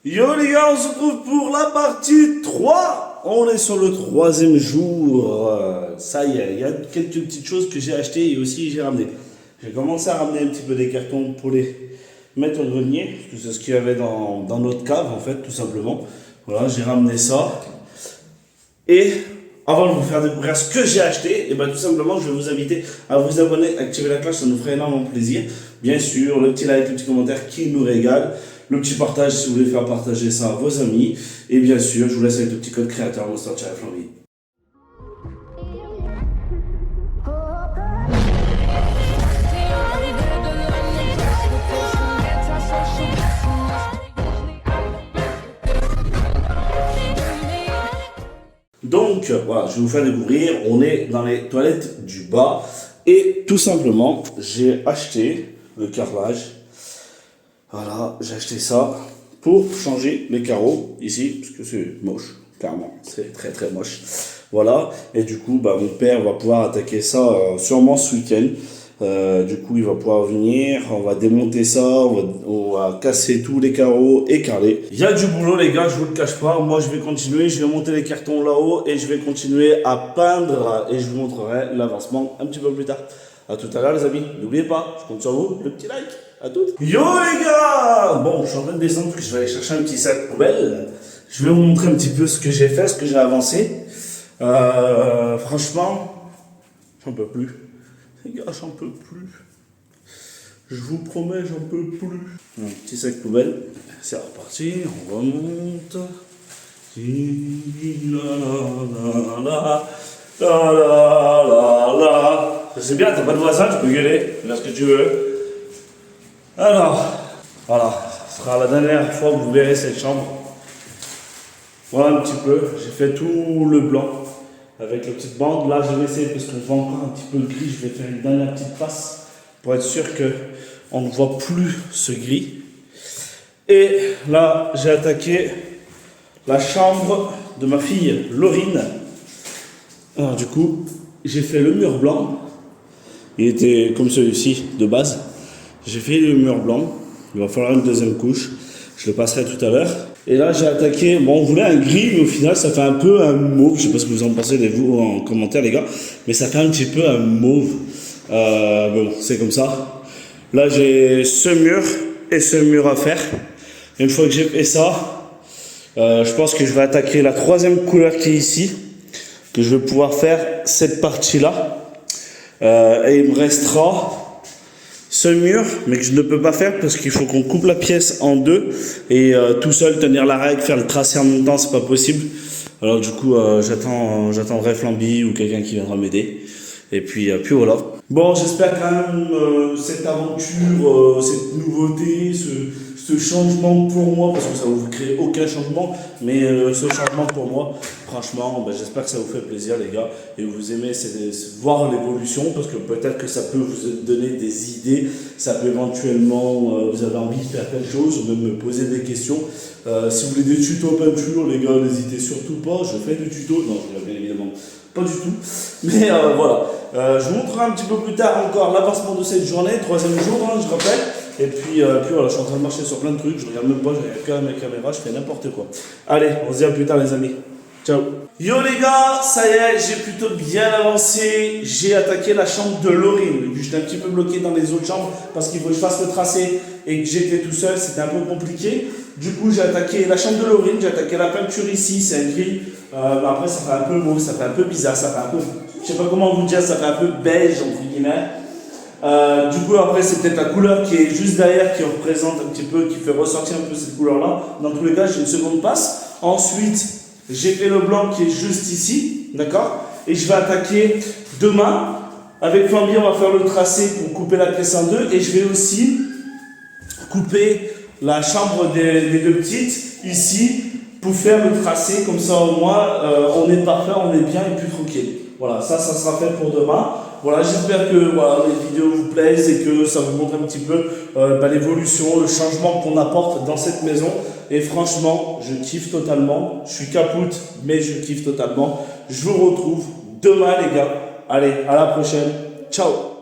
Yo les gars, on se retrouve pour la partie 3. On est sur le troisième jour. Ça y est, il y a quelques petites choses que j'ai achetées et aussi j'ai ramené. J'ai commencé à ramener un petit peu des cartons pour les mettre au grenier, parce que c'est ce qu'il y avait dans notre cave en fait, tout simplement. Voilà, j'ai ramené ça. Et avant de vous faire découvrir ce que j'ai acheté, et ben tout simplement, je vais vous inviter à vous abonner, activer la cloche, ça nous ferait énormément plaisir. Bien sûr, le petit like, le petit commentaire qui nous régale. Le petit partage si vous voulez faire partager ça à vos amis. Et bien sûr, je vous laisse avec le petit code créateur Monster-Flamby. Donc voilà, je vais vous faire découvrir, on est dans les toilettes du bas. Et tout simplement, j'ai acheté le carrelage. Voilà, j'ai acheté ça pour changer les carreaux ici, parce que c'est moche, clairement, c'est très très moche. Voilà, et du coup, mon père va pouvoir attaquer ça sûrement ce week-end. Du coup, il va pouvoir venir, on va démonter ça, on va casser tous les carreaux et carreler. Il y a du boulot les gars, je vous le cache pas, moi je vais continuer, je vais monter les cartons là-haut et je vais continuer à peindre et je vous montrerai l'avancement un petit peu plus tard. A tout à l'heure les amis, n'oubliez pas, je compte sur vous, le petit like. À toutes. Yo les gars! Bon, je suis en train de descendre parce que je vais aller chercher un petit sac poubelle. Je vais vous montrer un petit peu ce que j'ai fait, ce que j'ai avancé. Franchement, j'en peux plus. Les gars, j'en peux plus. Je vous promets, j'en peux plus. Un petit sac poubelle. C'est reparti, on remonte. C'est bien, t'as pas de voisin, tu peux gueuler, faire ce que tu veux. Alors, voilà, ce sera la dernière fois que vous verrez cette chambre. Voilà un petit peu, j'ai fait tout le blanc avec la petite bande. Là, je vais essayer, parce qu'on voit encore un petit peu le gris, je vais faire une dernière petite passe pour être sûr qu'on ne voit plus ce gris. Et là, j'ai attaqué la chambre de ma fille, Laurine. Alors, du coup, j'ai fait le mur blanc. Il était comme celui-ci, de base. J'ai fait le mur blanc, il va falloir une deuxième couche, je le passerai tout à l'heure. Et là j'ai attaqué, bon on voulait un gris, mais au final ça fait un peu un mauve, je sais pas ce que vous en pensez vous en commentaire les gars, mais ça fait un petit peu un mauve. Bon, c'est comme ça. Là j'ai ce mur et ce mur à faire. Une fois que j'ai fait ça, je pense que je vais attaquer la troisième couleur qui est ici, que je vais pouvoir faire cette partie-là. Et il me restera ce mur, mais que je ne peux pas faire parce qu'il faut qu'on coupe la pièce en deux et tout seul tenir la règle, faire le tracé en même temps, c'est pas possible. Alors du coup, j'attendrai Flamby ou quelqu'un qui viendra m'aider. Et puis voilà. Bon, j'espère quand même cette aventure, cette nouveauté, ce changement pour moi, parce que ça ne vous crée aucun changement, mais ce changement pour moi, franchement, j'espère que ça vous fait plaisir les gars, et vous aimez voir l'évolution, parce que peut-être que ça peut vous donner des idées, ça peut éventuellement, vous avez envie de faire quelque chose, ou même me poser des questions. Si vous voulez des tutos peinture, les gars, n'hésitez surtout pas, je fais des tutos, non, bien évidemment, pas du tout, mais voilà. Je vous montrerai un petit peu plus tard encore l'avancement de cette journée, troisième jour, hein, je rappelle. Et puis voilà, je suis en train de marcher sur plein de trucs, je regarde même pas, je regarde quand même ma caméra, je fais n'importe quoi. Allez, on se dit à plus tard les amis. Ciao. Yo les gars, ça y est, j'ai plutôt bien avancé. J'ai attaqué la chambre de Laurine. J'étais un petit peu bloqué dans les autres chambres parce qu'il faut que je fasse le tracé et que j'étais tout seul, c'était un peu compliqué. Du coup, j'ai attaqué la chambre de Laurine, j'ai attaqué la peinture ici, c'est un gris. Après, ça fait un peu mauve, ça fait un peu bizarre, ça fait un peu, je sais pas comment vous dire, ça fait un peu beige entre guillemets. Du coup après c'est peut-être la couleur qui est juste derrière qui représente un petit peu, qui fait ressortir un peu cette couleur là. Dans tous les cas j'ai une seconde passe. Ensuite j'ai fait le blanc qui est juste ici, d'accord. Et je vais attaquer demain. Avec Flamby on va faire le tracé pour couper la pièce en deux. Et je vais aussi couper la chambre des deux petites ici pour faire le tracé. Comme ça au moins on est parfait, on est bien et plus tranquille. Voilà, ça sera fait pour demain. Voilà, j'espère que voilà, les vidéos vous plaisent et que ça vous montre un petit peu l'évolution, le changement qu'on apporte dans cette maison. Et franchement, je kiffe totalement. Je suis capoute, mais je kiffe totalement. Je vous retrouve demain, les gars. Allez, à la prochaine. Ciao!